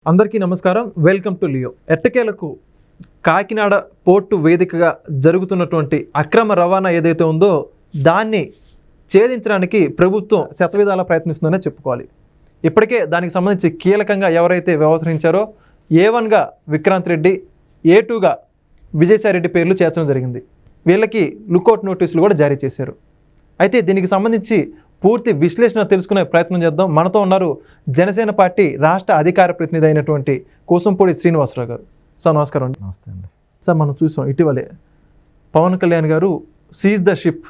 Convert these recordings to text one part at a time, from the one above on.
అందరికీ నమస్కారం. Welcome to Leo. ఎట్టకేలకు కాకినాడ పోర్టు వేదికగా జరుగుతున్నటువంటి అక్రమ రవాణా ఏదైతే ఉందో దాన్ని ఛేదించడానికి ప్రభుత్వం శతవిధాలా ప్రయత్నిస్తుందనే చెప్పుకోవాలి. ఇప్పటికే దానికి సంబంధించి కీలకంగా ఎవరైతే వ్యవహరించారో A1గా విక్రాంత్ రెడ్డి, A2గా విజయసాయిరెడ్డి పేర్లు చేర్చడం జరిగింది. వీళ్ళకి లుకౌట్ నోటీసులు కూడా జారీ చేశారు. అయితే దీనికి సంబంధించి పూర్తి విశ్లేషణ తెలుసుకునే ప్రయత్నం చేద్దాం. మనతో ఉన్నారు జనసేన పార్టీ రాష్ట్ర అధికార ప్రతినిధి అయినటువంటి కోసంపూడి శ్రీనివాసరావు గారు. సార్ నమస్కారం అండి. నమస్తే అండి. సార్ మనం చూసాం ఇటీవలే పవన్ కళ్యాణ్ గారు సీజ్ ద షిప్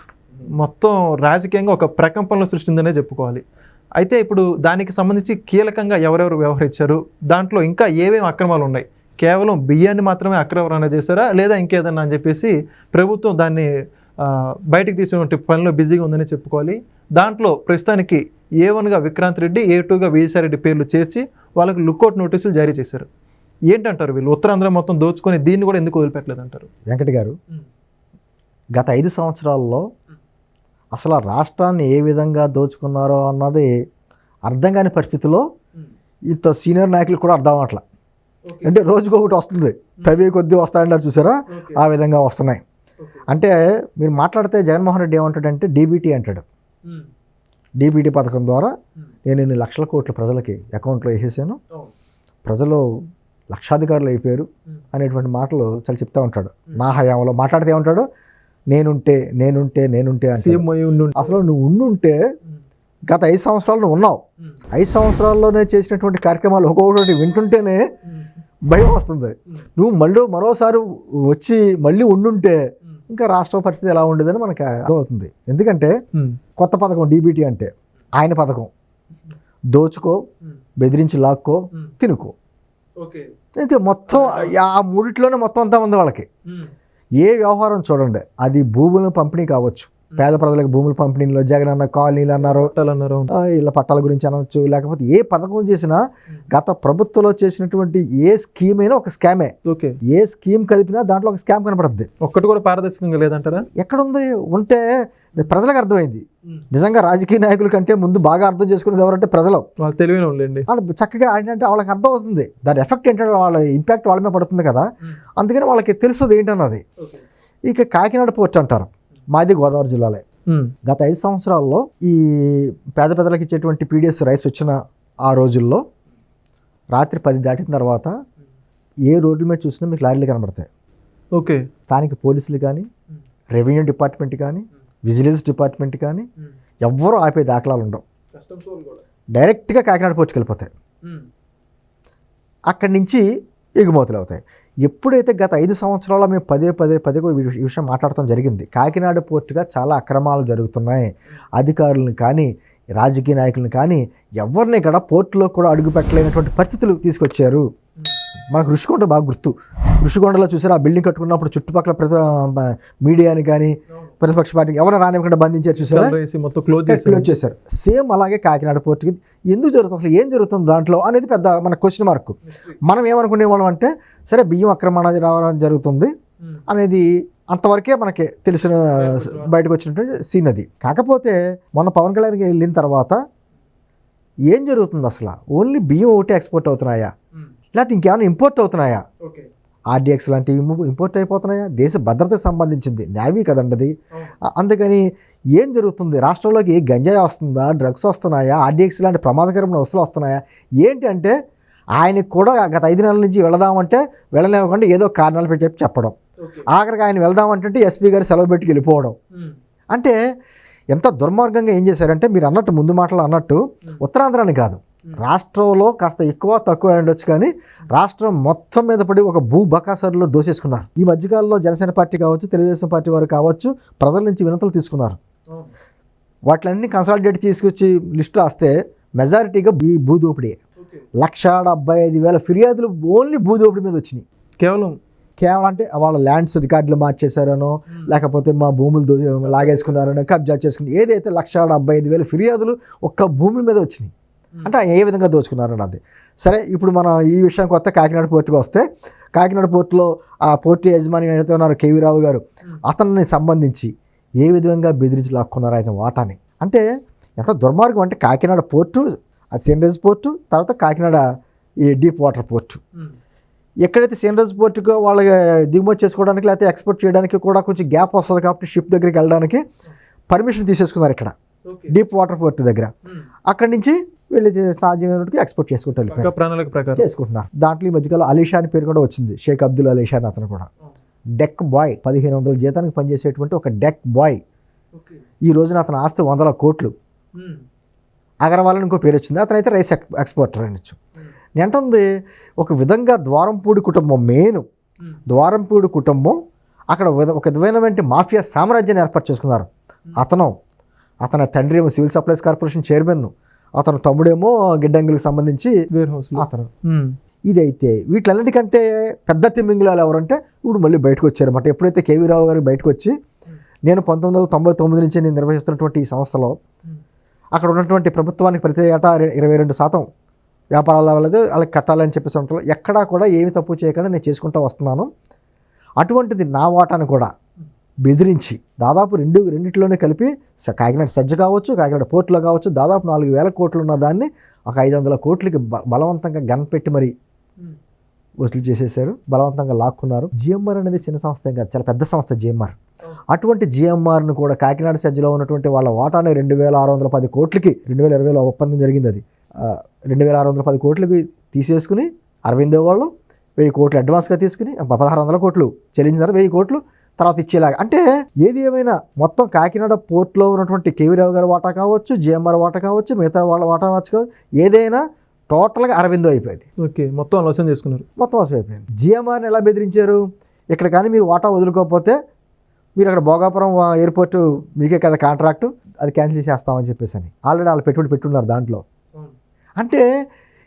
మొత్తం రాజకీయంగా ఒక ప్రకంపనలు సృష్టిందనే చెప్పుకోవాలి. అయితే ఇప్పుడు దానికి సంబంధించి కీలకంగా ఎవరెవరు వ్యవహరించారు, దాంట్లో ఇంకా ఏమేమి అక్రమాలు ఉన్నాయి, కేవలం బియ్యాన్ని మాత్రమే అక్రమ రవాణా చేశారా లేదా ఇంకేదన్నా అని చెప్పేసి ప్రభుత్వం దాన్ని బయటికి తీసినటువంటి పనిలో బిజీగా ఉందని చెప్పుకోవాలి. దాంట్లో ప్రస్తుతానికి A1గా విక్రాంత్ రెడ్డి, A2గా విజయసాయిరెడ్డి పేర్లు చేర్చి వాళ్ళకు లుకౌట్ నోటీసులు జారీ చేశారు. ఏంటంటారు వీళ్ళు ఉత్తరాంధ్ర మొత్తం దోచుకొని దీన్ని కూడా ఎందుకు వదిలిపెట్టలేదు అంటారు? వెంకట గారు, గత 5 సంవత్సరాల్లో అసలు ఆ రాష్ట్రాన్ని ఏ విధంగా దోచుకున్నారో అన్నది అర్థం కాని పరిస్థితిలో ఇంత సీనియర్ నాయకులు కూడా అర్థం అట్లా. అంటే రోజుకొకటి వస్తుంది, తవ్వే కొద్దీ వస్తాయన్నారు చూసారా, ఆ విధంగా వస్తున్నాయి. అంటే మీరు మాట్లాడితే జగన్మోహన్ రెడ్డి ఏమంటాడంటే డీబీటీ అంటాడు. డీబీటీ పథకం ద్వారా నేను ఇన్ని లక్షల కోట్ల ప్రజలకి అకౌంట్లో వేసేసాను, ప్రజలు లక్షాధికారులు అయిపోయారు అనేటువంటి మాటలు చాలా చెప్తా ఉంటాడు. నా హయాంలో మాట్లాడితే ఏమంటాడు, నేనుంటే నేనుంటే నేనుంటే అంటే అసలు నువ్వు ఉండుంటే గత 5 సంవత్సరాలు నువ్వు ఉన్నావు. 5 సంవత్సరాల్లోనే చేసినటువంటి కార్యక్రమాలు ఒక్కొక్కటి వింటుంటేనే భయం వస్తుంది. నువ్వు మరోసారి వచ్చి మళ్ళీ ఉండుంటే ఇంకా రాష్ట్ర పరిస్థితి ఎలా ఉండేదని మనకు అర్థమవుతుంది. ఎందుకంటే కొత్త పథకం డీబీటీ అంటే ఆయన పథకం, దోచుకో, బెదిరించి లాక్కో, తినుకో, అయితే మొత్తం ఆ మూడిట్లోనే మొత్తం అంతా ఉంది వాళ్ళకి. ఏ వ్యవహారం చూడండి, అది భూముల పంపిణీ కావచ్చు, పేద ప్రజలకు భూముల పంపిణీలో జగన్ అన్న కాలనీలు అన్నారు, ఇళ్ళ పట్టాల గురించి అనొచ్చు, లేకపోతే ఏ పథకం చేసినా గత ప్రభుత్వంలో చేసినటువంటి ఏ స్కీమ్ అయినా ఒక స్కామే. ఏ స్కీమ్ కదిపినా దాంట్లో ఒక స్కామ్ కనపడుద్ది. ఒక్కటి కూడా పారదర్శకంగా లేదంటారా? ఎక్కడుంది ఉంటే ప్రజలకు అర్థమైంది. నిజంగా రాజకీయ నాయకుల కంటే ముందు బాగా అర్థం చేసుకునేది ఎవరంటే ప్రజలు. వాళ్ళు తెలివైన వాళ్ళండి. వాళ్ళు చక్కగా ఏంటంటే వాళ్ళకి అర్థం అవుతుంది దాని ఎఫెక్ట్ ఏంటంటే వాళ్ళ ఇంపాక్ట్ వాళ్ళ మీద పడుతుంది కదా, అందుకని వాళ్ళకి తెలుస్తుంది ఏంటన్నది. ఇక కాకినాడ పోర్ట్ అంటారు, మాది గోదావరి జిల్లాలే. గత 5 సంవత్సరాల్లో ఈ పేద పెద్దలకు ఇచ్చేటువంటి పీడిఎస్ రైస్ వచ్చిన ఆ రోజుల్లో రాత్రి 10 దాటిన తర్వాత ఏ రోడ్ల మీద చూసినా మీకు లారీలు కనబడతాయి. ఓకే. స్థానిక పోలీసులు కానీ, రెవెన్యూ డిపార్ట్మెంట్ కానీ, విజిలెన్స్ డిపార్ట్మెంట్ కానీ ఎవ్వరూ ఆపే దాఖలాలు ఉండవు. డైరెక్ట్గా కాకినాడ పోర్టుకి వెళ్ళిపోతాయి. అక్కడి నుంచి ఎగుమతులు అవుతాయి. ఎప్పుడైతే గత 5 సంవత్సరాల్లో మేము పదే ఈ విషయం మాట్లాడటం జరిగింది, కాకినాడ పోర్టుగా చాలా అక్రమాలు జరుగుతున్నాయి, అధికారులను కానీ రాజకీయ నాయకులను కానీ ఎవరిని ఇక్కడ పోర్టులో కూడా అడుగు పెట్టలేనటువంటి పరిస్థితులు తీసుకొచ్చారు. మనకు ఋషికొండ బాగా గుర్తు. ఋషికొండలో చూసారు, ఆ బిల్డింగ్ కట్టుకున్నప్పుడు చుట్టుపక్కల మీడియాని కానీ ప్రతిపక్ష పార్టీకి ఎవరైనా రానివ్వకుండా బంధించారు చూసారా, మొత్తం క్లోజ్ చేశారు. సేమ్ అలాగే కాకినాడ పోర్టుకి ఎందుకు జరుగుతుంది, అసలు ఏం జరుగుతుంది దాంట్లో అనేది పెద్ద మన క్వశ్చన్ మార్క్. మనం ఏమనుకునేవాళ్ళం అంటే సరే బియ్యం అక్రమణ జరుగుతుంది అనేది అంతవరకే మనకి తెలిసిన బయటకు వచ్చినటువంటి సీన్ అది. కాకపోతే మొన్న పవన్ కళ్యాణ్కి వెళ్ళిన తర్వాత ఏం జరుగుతుంది, అసలు ఓన్లీ బియ్యం ఒకటి ఎక్స్పోర్ట్ అవుతున్నాయా లేకపోతే ఇంకేమైనా ఇంపోర్ట్ అవుతున్నాయా, RDX లాంటివి ఇంపోర్ట్ అయిపోతున్నాయా, దేశ భద్రతకు సంబంధించింది నేవీ కదండది. అందుకని ఏం జరుగుతుంది, రాష్ట్రంలోకి ఏ గంజాయి వస్తుందా, డ్రగ్స్ వస్తున్నాయా, RDX లాంటి ప్రమాదకరమైన వస్తువులు వస్తున్నాయా ఏంటి అంటే ఆయనకు కూడా గత 5 నెలల నుంచి వెళదామంటే వెళ్ళలేకుండా ఏదో కారణాలు పెట్టి చెప్పడం, ఆఖరికి ఆయన వెళ్దామంటే SP గారు సెలవు పెట్టుకు వెళ్ళిపోవడం. అంటే ఎంత దుర్మార్గంగా ఏం చేశారంటే మీరు అన్నట్టు ముందు మాటలు అన్నట్టు ఉత్తరాంధ్రాన్ని కాదు, రాష్ట్రంలో కాస్త ఎక్కువ తక్కువ ఉండొచ్చు కానీ రాష్ట్రం మొత్తం మీద పడి ఒక బకాసరులో దోసేసుకున్నారు. ఈ మధ్యకాలంలో జనసేన పార్టీ కావచ్చు, తెలుగుదేశం పార్టీ వారు కావచ్చు, ప్రజల నుంచి వినతులు తీసుకున్నారు. వాటిలన్నీ కన్సాలిడేట్ తీసుకొచ్చి లిస్ట్ రాస్తే మెజారిటీగా భూదోపిడీ. 1,75,000 ఫిర్యాదులు ఓన్లీ భూదోపిడీ మీద వచ్చినాయి. కేవలం అంటే వాళ్ళ ల్యాండ్స్ రికార్డులు మార్చేశారనో లేకపోతే మా భూములు లాగేసుకున్నారనో కబ్జా చేసుకుని ఏదైతే 1,75,000 ఫిర్యాదులు ఒక్క భూముల మీద వచ్చినాయి. అంటే ఏ విధంగా దోచుకున్నారని అది సరే. ఇప్పుడు మనం ఈ విషయం కొత్త కాకినాడ పోర్టుకి వస్తే, కాకినాడ పోర్టులో ఆ పోర్టు యజమాని ఏదైతే ఉన్నారో KV రావు గారు, అతన్ని సంబంధించి ఏ విధంగా బెదిరించి లాక్కున్నారు ఆయన వాటాని. అంటే ఎంత దుర్మార్గం అంటే కాకినాడ పోర్టు, అది సెంట్రల్ పోర్టు, తర్వాత కాకినాడ ఈ డీప్ వాటర్ పోర్ట్. ఎక్కడైతే సీనరాజ్ పోర్టుకు వాళ్ళకి దిగుమతి చేసుకోవడానికి లేకపోతే ఎక్స్పోర్ట్ చేయడానికి కూడా కొంచెం గ్యాప్ వస్తుంది కాబట్టి షిప్ దగ్గరికి వెళ్ళడానికి పర్మిషన్ తీసేసుకున్నారు ఇక్కడ డీప్ వాటర్ పోర్ట్ దగ్గర. అక్కడి నుంచి వెళ్ళి సాధ్యమైనట్టుగా ఎక్స్పోర్ట్ చేసుకుంటారు, ప్రణాళిక ప్రకారం చేసుకుంటున్నారు. దాంట్లో ఈ మధ్యకాలం అలీషా అని పేరు కూడా వచ్చింది, షేక్ అబ్దుల్ అలీషా అని అతను కూడా డెక్ బాయ్, 1500 జీతానికి పనిచేసేటువంటి ఒక డెక్ బాయ్. ఈ రోజున అతని ఆస్తి 100 కోట్లు. అగర్వాల్ అని ఇంకో పేరు వచ్చింది, అతనైతే రైస్ ఎక్స్పోర్టర్ అనొచ్చు. నేంటుంది ఒక విధంగా ద్వారంపూడి కుటుంబం, మెయిన్ ద్వారంపూడి కుటుంబం అక్కడ ఒక విధమైనటువంటి మాఫియా సామ్రాజ్యాన్ని ఏర్పాటు చేసుకున్నారు. అతని తండ్రి ఏమో సివిల్ సప్లైస్ కార్పొరేషన్ చైర్మన్, అతను తమ్ముడేమో గిడ్డంగిలకు సంబంధించి వేర్ హౌస్ అతను. ఇదైతే వీటిలన్నిటికంటే పెద్ద తిమ్మింగిలాలు ఎవరంటే ఇప్పుడు మళ్ళీ బయటకు వచ్చారన్నమాట. ఎప్పుడైతే కేవీ రావు గారు బయటకు వచ్చి, నేను 1999 నుంచి నేను నిర్వహిస్తున్నటువంటి ఈ సంస్థలో అక్కడ ఉన్నటువంటి ప్రభుత్వానికి ప్రతి ఏటా 22% వ్యాపారాల వాళ్ళది వాళ్ళకి కట్టాలని చెప్పేసి ఉంటారు. ఎక్కడా కూడా ఏమి తప్పు చేయకుండా నేను చేసుకుంటూ వస్తున్నాను. అటువంటిది నా వాటాను కూడా బెదిరించి దాదాపు రెండిట్లోనే కలిపి కాకినాడ సజ్జ కావచ్చు, కాకినాడ పోర్టులో కావచ్చు, దాదాపు 4000 కోట్లు ఉన్న దాన్ని ఒక 500 కోట్లకి బలవంతంగా గన్ పెట్టి మరి వసూలు చేసేసారు, బలవంతంగా లాక్కున్నారు. జిఎంఆర్ అనేది చిన్న సంస్థ కాదు, చాలా పెద్ద సంస్థ జిఎంఆర్. అటువంటి జిఎంఆర్ను కూడా కాకినాడ సజ్జలో ఉన్నటువంటి వాళ్ళ వాటాని 2610 కోట్లకి 2020లో ఒప్పందం జరిగింది. అది 2610 కోట్లకి తీసేసుకుని అరవిందో వాళ్ళు 1000 కోట్లు అడ్వాన్స్గా తీసుకుని 1600 కోట్లు చెల్లించిన తర్వాత 1000 కోట్లు తర్వాత ఇచ్చేలాగా. అంటే ఏది ఏమైనా మొత్తం కాకినాడ పోర్ట్లో ఉన్నటువంటి కేవీ రావు గారి వాటా కావచ్చు, జిఎంఆర్ వాటా కావచ్చు, మిగతా వాళ్ళ వాటా కావచ్చు, ఏదైనా టోటల్గా అరవిందో అయిపోయింది. ఓకే, మొత్తం ఆలోచన చేసుకున్నారు, మొత్తం అవసరం అయిపోయింది. జిఎంఆర్ని ఎలా బెదిరించారు, ఇక్కడ కానీ మీరు వాటా వదులుకోకపోతే మీరు అక్కడ భోగాపురం ఎయిర్పోర్ట్ మీకే కదా కాంట్రాక్టు, అది క్యాన్సిల్ చేస్తామని చెప్పేసి అని ఆల్రెడీ వాళ్ళు పెట్టున్నారు దాంట్లో. అంటే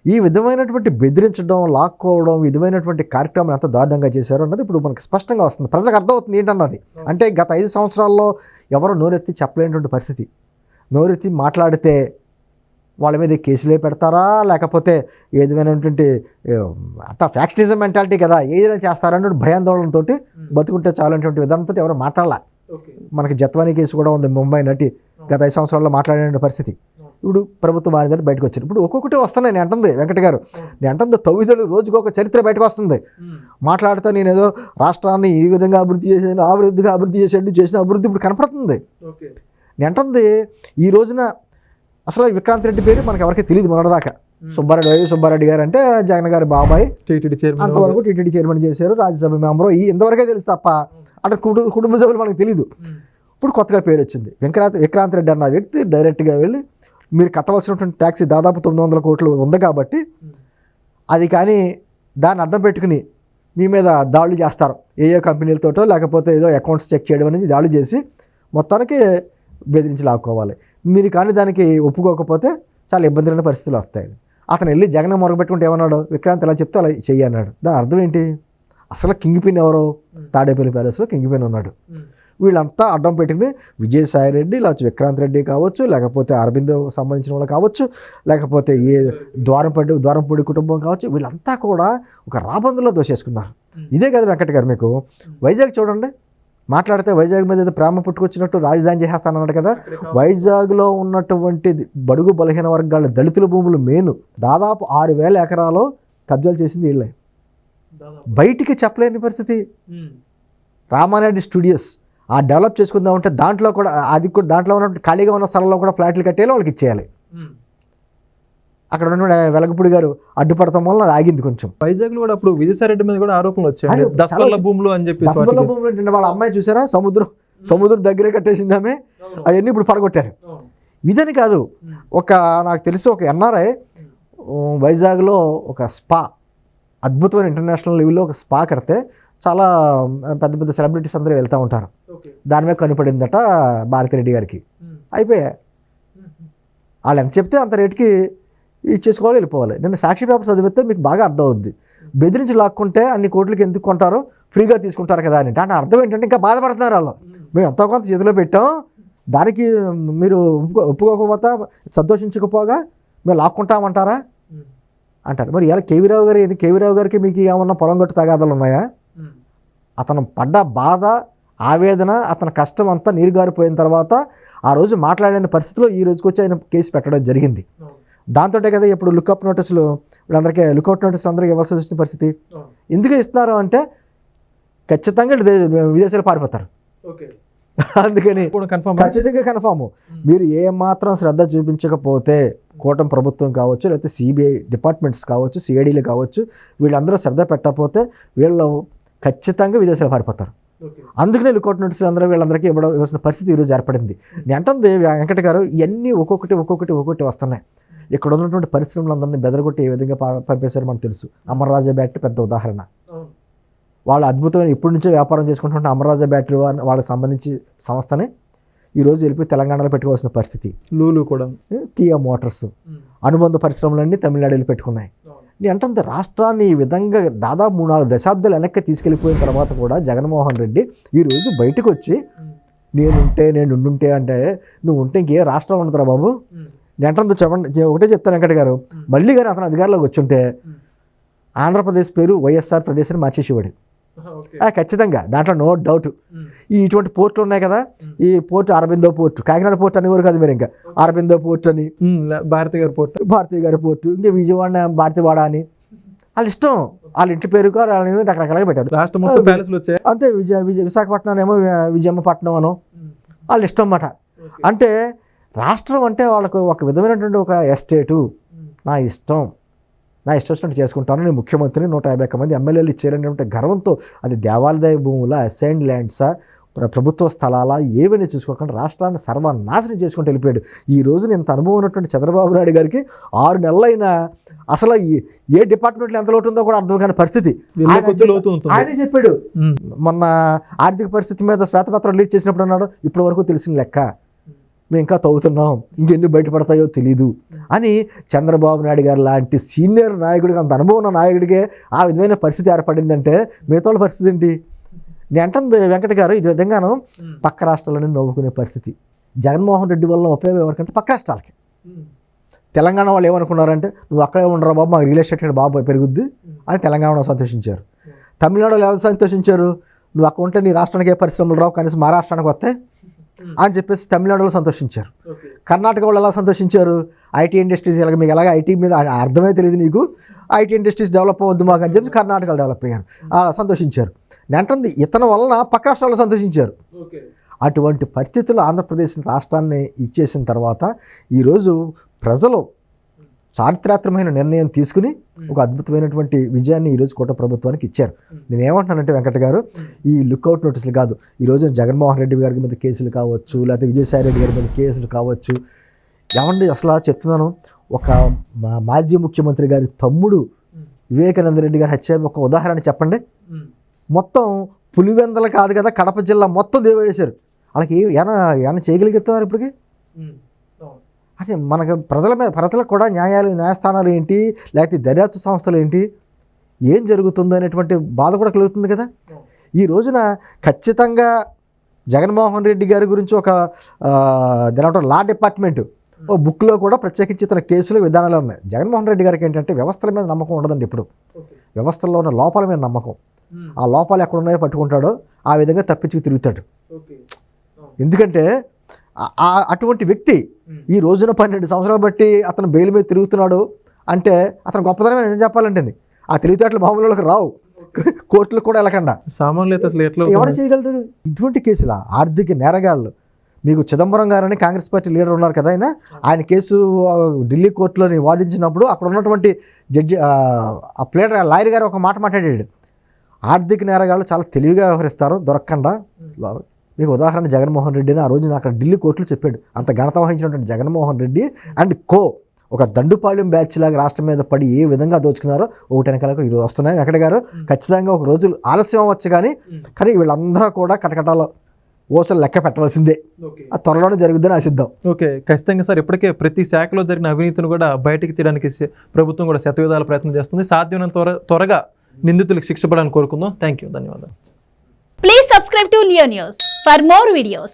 ఈ విధమైనటువంటి బెదిరించడం, లాక్కోవడం, ఈ విధమైనటువంటి కార్యక్రమాలు ఎంత దారుణంగా చేశారు అన్నది ఇప్పుడు మనకు స్పష్టంగా వస్తుంది, ప్రజలకు అర్థమవుతుంది ఏంటన్నది. అంటే గత 5 సంవత్సరాల్లో ఎవరు నోరెత్తి చెప్పలేనటువంటి పరిస్థితి. నోరెత్తి మాట్లాడితే వాళ్ళ మీద కేసులే పెడతారా, లేకపోతే ఏదైనాటువంటి అంత ఫ్యాక్షనిజం మెంటాలిటీ కదా, ఏదైనా చేస్తారన్నట్టు భయాందోళనతో బతుకుంటే చాలనేటువంటి విధానంతో ఎవరు మాట్లాడాల. మనకి జత్వానీ కేసు కూడా ఉంది, ముంబై నటి గత 5 సంవత్సరాల్లో మాట్లాడే పరిస్థితి. ఇప్పుడు ప్రభుత్వం మారిన తర్వాత బయటకు వచ్చారు. ఇప్పుడు ఒక్కొక్కటి వస్తున్నాయి. నేను అంటుంది వెంకట గారు, నేను అంటుంది 9 రోజుకు ఒక చరిత్ర బయటకు వస్తుంది. మాట్లాడుతూ నేను ఏదో రాష్ట్రాన్ని ఈ విధంగా అభివృద్ధి చేశాను, అభివృద్ధి చేసిన అభివృద్ధి ఇప్పుడు కనపడుతుంది. నేను అంటుంది ఈ రోజున అసలు విక్రాంత్ రెడ్డి పేరు మనకు ఎవరికి తెలియదు మొన్నటిదాకా. సుబ్బారెడ్డి గారు అంటే జగన్ గారి బాబాయ్, టీటీడీ చైర్మన్, అంతవరకు టీటీడీ చైర్మన్ చేశారు, రాజ్యసభ మెంబరు, ఇంతవరకే తెలుసు తప్ప అక్కడ కుటుంబ సభ్యులు మనకు తెలీదు. ఇప్పుడు కొత్తగా పేరు వచ్చింది విక్రాంత్ రెడ్డి అన్న వ్యక్తి డైరెక్ట్గా వెళ్ళి మీరు కట్టవలసినటువంటి ట్యాక్సీ దాదాపు 900 కోట్లు ఉంది కాబట్టి అది కానీ దాన్ని అడ్డం పెట్టుకుని మీ మీద దాడులు చేస్తారు, ఏ కంపెనీలతోటో లేకపోతే ఏదో అకౌంట్స్ చెక్ చేయడం అనేది దాడులు చేసి మొత్తానికి బెదిరించి లాక్కోవాలి. మీరు కానీ దానికి ఒప్పుకోకపోతే చాలా ఇబ్బందులైన పరిస్థితులు వస్తాయి. అతను వెళ్ళి జగన్ మొరగబెట్టుకుంటే ఏమన్నాడు, విక్రాంత్ ఎలా చెప్తే అలా చెయ్యి అన్నాడు. దాని అర్థం ఏంటి, అసలు కింగ్ పిన్ ఎవరో తాడేపల్లి ప్యాలెస్లో కింగ్ పిన్ ఉన్నాడు. వీళ్ళంతా అడ్డం పెట్టుకుని విజయసాయి రెడ్డి, లేకపోతే విక్రాంత్ రెడ్డి కావచ్చు, లేకపోతే అరవిందో సంబంధించిన వాళ్ళు కావచ్చు, లేకపోతే ఏ ద్వారంపూడి కుటుంబం కావచ్చు, వీళ్ళంతా కూడా ఒక రాబందులో దోషేసుకున్నారు. ఇదే కదా వెంకట గారు, మీకు వైజాగ్ చూడండి, మాట్లాడితే వైజాగ్ మీద ఏదో ప్రేమ పుట్టుకొచ్చినట్టు రాజధాని చేసేస్తానన్నాడు కదా. వైజాగ్లో ఉన్నటువంటి బడుగు బలహీన వర్గాల దళితుల భూములు మెయిన్ దాదాపు 6000 ఎకరాలు కబ్జాలు చేసింది వీళ్ళే. బయటికి చెప్పలేని పరిస్థితి. రామానాయుడు స్టూడియోస్ ఆ డెవలప్ చేసుకుందామంటే దాంట్లో కూడా దాంట్లో ఉన్న ఖాళీగా ఉన్న స్థలంలో కూడా ఫ్లాట్లు కట్టేయాలి, వాళ్ళకి ఇచ్చేయాలి. అక్కడ ఉన్న వెలగపూడి గారు అడ్డుపడటం వల్ల అది ఆగింది కొంచెం. వైజాగ్ లో కూడా అప్పుడు విజయసాయిరెడ్డి మీద కూడా ఆరోపణలు వచ్చాయి, దసబల్ల భూములు అని చెప్పి. దసబల్ల భూములు అంటే వాళ్ళ అమ్మాయి చూసారా, సముద్రం దగ్గరే కట్టేసింది ఆమె, అవన్నీ ఇప్పుడు పడగొట్టారు. ఇదని కాదు, నాకు తెలిసి ఒక ఎన్ఆర్ఐ వైజాగ్లో ఒక స్పా, అద్భుతమైన ఇంటర్నేషనల్ లెవెల్లో ఒక స్పా కడితే చాలా పెద్ద పెద్ద సెలబ్రిటీస్ అందరూ వెళ్తూ ఉంటారు. దాని మీద కనిపడిందట భారతిరెడ్డి గారికి. అయిపోయా, వాళ్ళు ఎంత చెప్తే అంత రేటుకి ఇచ్చేసుకోవాలి, వెళ్ళిపోవాలి. నేను సాక్షి పేపర్ చదివితే మీకు బాగా అర్థం అవుద్ది. బెదిరించి లాక్కుంటే అన్ని కోట్లకి ఎందుకు కొంటారో, ఫ్రీగా తీసుకుంటారు కదా అని. అంటే అర్థం ఏంటంటే ఇంకా బాధపడుతున్నారు వాళ్ళు. మేము ఎంతో కొంత చేతిలో పెట్టాం, దానికి మీరు ఒప్పుకోకపోతే సంతోషించకపోగా మేము లాక్కుంటామంటారా అంటారు. మరి ఇలా కేవీ రావు గారికి మీకు ఏమన్నా పొలం గట్టు తగాదాలు ఉన్నాయా? అతను పడ్డ బాధ, ఆవేదన, అతని కష్టం అంతా నీరుగారిపోయిన తర్వాత ఆ రోజు మాట్లాడిన పరిస్థితిలో ఈ రోజుకి వచ్చి ఆయన కేసు పెట్టడం జరిగింది. దాంతోటే కదా ఇప్పుడు లుక్అప్ నోటీసులు వీళ్ళందరికీ లుక్అవుట్ నోటీసులు అందరికీ ఇవ్వాల్సి వచ్చిన పరిస్థితి. ఎందుకు ఇస్తున్నారు అంటే ఖచ్చితంగా విదేశాలు పారిపోతారు. అందుకని ఖచ్చితంగా కన్ఫామ్. మీరు ఏ మాత్రం శ్రద్ధ చూపించకపోతే కూటమి ప్రభుత్వం కావచ్చు, లేకపోతే సిబిఐ డిపార్ట్మెంట్స్ కావచ్చు, సిఐడీలు కావచ్చు, వీళ్ళందరూ శ్రద్ధ పెట్టకపోతే వీళ్ళు ఖచ్చితంగా విదేశాలు పారిపోతారు. అందుకనే లుకౌట్ నోటీసులు అందరూ వీళ్ళందరికీ ఇవ్వాల్సిన పరిస్థితి ఈరోజు ఏర్పడింది. నేను అంటుంది వెంకట గారు, ఇవన్నీ ఒక్కొక్కటి వస్తున్నాయి. ఇక్కడ ఉన్నటువంటి పరిశ్రమలందరినీ బెదరగొట్టి ఏ విధంగా పంపేశారో మనకు తెలుసు. అమర్రాజా బ్యాటరీ పెద్ద ఉదాహరణ. వాళ్ళు అద్భుతమైన ఇప్పటి నుంచే వ్యాపారం చేసుకుంటున్న అమర్రాజా బ్యాటరీ వాళ్ళకి సంబంధించి సంస్థని ఈరోజు వెళ్ళిపోయి తెలంగాణలో పెట్టుకోవాల్సిన పరిస్థితి. లూలు కూడా, కియా మోటార్స్, అనుబంధ పరిశ్రమలన్నీ తమిళనాడులో పెట్టుకున్నాయి. నేను అంటే రాష్ట్రాన్ని ఈ విధంగా దాదాపు 3-4 దశాబ్దాలు వెనక్కి తీసుకెళ్ళిపోయిన తర్వాత కూడా జగన్మోహన్ రెడ్డి ఈరోజు బయటకు వచ్చి నేను ఉండుంటే అంటే నువ్వు ఉంటే ఇంకే రాష్ట్రం ఉండదురా బాబు. నేను చెప్పండి, ఒకటే చెప్తాను వెంకట గారు, మళ్ళీ కానీ అతను అధికారంలోకి వచ్చుంటే ఆంధ్రప్రదేశ్ పేరు వైఎస్ఆర్ ప్రదేశ్ అని మార్చేసేవాడు ఖచ్చితంగా. దాంట్లో నో డౌట్. ఇటువంటి పోర్టులు ఉన్నాయి కదా, ఈ port Aurobindo port, Kakinada port అనేవారు కాదు మీరు, ఇంకా అరబిందో పోర్టు అని, భారతీయ గారి పోర్టు, ఇంకా విజయవాడ భారతీవాడ అని వాళ్ళ ఇష్టం, వాళ్ళ ఇంటి పేరు రకరకాలుగా పెట్టారు. అంతే విశాఖపట్నం ఏమో విజయమ్మపట్నం అనో వాళ్ళ ఇష్టం అన్నమాట. అంటే రాష్ట్రం అంటే వాళ్ళకు ఒక విధమైనటువంటి ఒక ఎస్టేటు, నా ఇష్టం వచ్చినట్టు చేసుకుంటాను, నేను ముఖ్యమంత్రిని 151 మంది ఎమ్మెల్యేలు ఇచ్చారనేటువంటి గర్వంతో, అది దేవాలయ భూముల, అసైన్డ్ ల్యాండ్సా, ప్రభుత్వ స్థలాలా ఏవైనా చూసుకోకుండా రాష్ట్రాన్ని సర్వనాశనం చేసుకుంటూ వెళ్ళిపోయాడు. ఈ రోజున ఇంత అనుభవం ఉన్నటువంటి చంద్రబాబు నాయుడు గారికి 6 నెలలైనా అసలు ఏ డిపార్ట్మెంట్లో ఎంత లోటు ఉందో కూడా అర్థం కాని పరిస్థితి. ఆయనే చెప్పాడు మొన్న ఆర్థిక పరిస్థితి మీద శ్వేతపత్రం రిలీజ్ చేసినప్పుడు అన్నాడు, ఇప్పటి వరకు తెలిసిన లెక్క మేము ఇంకా తవ్వుతున్నాం, ఇంకెన్ని బయటపడతాయో తెలీదు అని. చంద్రబాబు నాయుడు గారు లాంటి సీనియర్ నాయకుడికి, అంత అనుభవం ఉన్న నాయకుడికే ఆ విధమైన పరిస్థితి ఏర్పడిందంటే మిగతా వాళ్ళ పరిస్థితి ఏంటి? నేను అంటుంది వెంకట గారు, ఇది విధంగాను పక్క రాష్ట్రాలని నవ్వుకునే పరిస్థితి. జగన్మోహన్ రెడ్డి వల్ల ఉపయోగం ఎవరికంటే పక్క రాష్ట్రాలకి. తెలంగాణ వాళ్ళు ఏమనుకున్నారంటే, నువ్వు అక్కడే ఉండరా బాబు, మాకు రియల్ ఎస్టేట్ బాబు పెరుగుద్ది అని తెలంగాణలో సంతోషించారు. తమిళనాడులో ఎవరు సంతోషించారు, నువ్వు అక్కడ ఉంటే నీ రాష్ట్రానికి ఏ పరిశ్రమలు రావు, కనీసం మా రాష్ట్రానికి వస్తే అని చెప్పేసి తమిళనాడులో సంతోషించారు. కర్ణాటక వాళ్ళు ఎలా సంతోషించారు, ఐటీ ఇండస్ట్రీస్ ఇలాగ మీకు ఎలాగ ఐటీ మీద అర్థమే తెలియదు నీకు, ఐటీ ఇండస్ట్రీస్ డెవలప్ అవ్వద్దు మాకు అని చెప్పి కర్ణాటకలో డెవలప్ అయ్యారు, సంతోషించారు. నేను ఇతని వలన పక్క రాష్ట్రాల్లో సంతోషించారు. అటువంటి పరిస్థితుల్లో ఆంధ్రప్రదేశ్ రాష్ట్రాన్ని ఇచ్చేసిన తర్వాత ఈరోజు ప్రజలు చారిత్రాత్మకమైన నిర్ణయం తీసుకుని ఒక అద్భుతమైనటువంటి విజయాన్ని ఈరోజు కూటమి ప్రభుత్వానికి ఇచ్చారు. నేనేమంటున్నానంటే వెంకట గారు, ఈ లుక్అవుట్ నోటీసులు కాదు, ఈరోజు జగన్మోహన్ రెడ్డి గారి మీద కేసులు కావచ్చు, లేకపోతే విజయసాయి రెడ్డి గారి మీద కేసులు కావచ్చు. ఏమండి అసలు చెప్తున్నాను, ఒక మాజీ ముఖ్యమంత్రి గారి తమ్ముడు వివేకానంద రెడ్డి గారి హత్య ఒక ఉదాహరణ చెప్పండి. మొత్తం పులివెందల కాదు కదా, కడప జిల్లా మొత్తం దేవేశారు. వాళ్ళకి ఏమైనా చేయగలుగుతున్నారు ఇప్పటికి? అదే మనకు ప్రజలకు కూడా న్యాయస్థానాలు ఏంటి, లేకపోతే దర్యాప్తు సంస్థలు ఏంటి, ఏం జరుగుతుందో అనేటువంటి బాధ కూడా కలుగుతుంది కదా. ఈ రోజున ఖచ్చితంగా జగన్మోహన్ రెడ్డి గారి గురించి ఒక లా డిపార్ట్మెంట్ ఓ బుక్లో కూడా ప్రత్యేకించి తన కేసులు విధానాలు ఉన్నాయి. జగన్మోహన్ రెడ్డి గారికి ఏంటంటే వ్యవస్థల మీద నమ్మకం ఉండదండి. ఇప్పుడు వ్యవస్థల్లో ఉన్న లోపాల మీద నమ్మకం. ఆ లోపాలు ఎక్కడ ఉన్నాయో పట్టుకుంటాడో ఆ విధంగా తప్పించుకు తిరుగుతాడు. ఎందుకంటే అటువంటి వ్యక్తి ఈ రోజున 12 సంవత్సరాలు బట్టి అతను బెయిల్ మీద తిరుగుతున్నాడు అంటే అతను గొప్పతనమే. నిజం చెప్పాలంటే ఆ తెలివితేటలు మామూలులకు రావు, కోర్టులకు కూడా వెళ్ళకుండా ఎవరు చేయగలడు ఇటువంటి కేసులా? ఆర్థిక నేరగాళ్ళు. మీకు చిదంబరం గారని కాంగ్రెస్ పార్టీ లీడర్ ఉన్నారు కదా, ఆయన కేసు ఢిల్లీ కోర్టులోని వాదించినప్పుడు అక్కడ ఉన్నటువంటి జడ్జి ఆ ప్లేడర్ లాయర్ గారు ఒక మాట మాట్లాడాడు, ఆర్థిక నేరగాళ్ళు చాలా తెలివిగా వ్యవహరిస్తారు దొరకకుండా. మీకు ఉదాహరణ జగన్మోహన్ రెడ్డిని ఆ రోజు అక్కడ ఢిల్లీ కోర్టులో చెప్పాడు. అంత ఘనత వహించినటువంటి జగన్మోహన్ రెడ్డి అండ్ ఒక దండుపాళ్యం బ్యాచ్ లాగా రాష్ట్రం మీద పడి ఏ విధంగా దోచుకున్నారో ఒకటి వెనకాల ఈరోజు వస్తున్నాయి. వెంకట గారు ఖచ్చితంగా ఒక రోజు ఆలస్యం అవ్వచ్చు కానీ వీళ్ళందరూ కూడా కటకటాలో ఓసలు లెక్క పెట్టవలసిందే. ఆ త్వరలోనే జరుగుద్దని ఆశిద్దాం. ఓకే, ఖచ్చితంగా సార్. ఇప్పటికే ప్రతి శాఖలో జరిగిన అవినీతిని కూడా బయటికి తీయడానికి ప్రభుత్వం కూడా శతవిధాల ప్రయత్నం చేస్తుంది. సాధ్యమైనంత త్వరగా నిందితులకు శిక్ష పడాలని కోరుకుందాం. థ్యాంక్ యూ, ధన్యవాదాలు. Please subscribe to Leo News for more videos.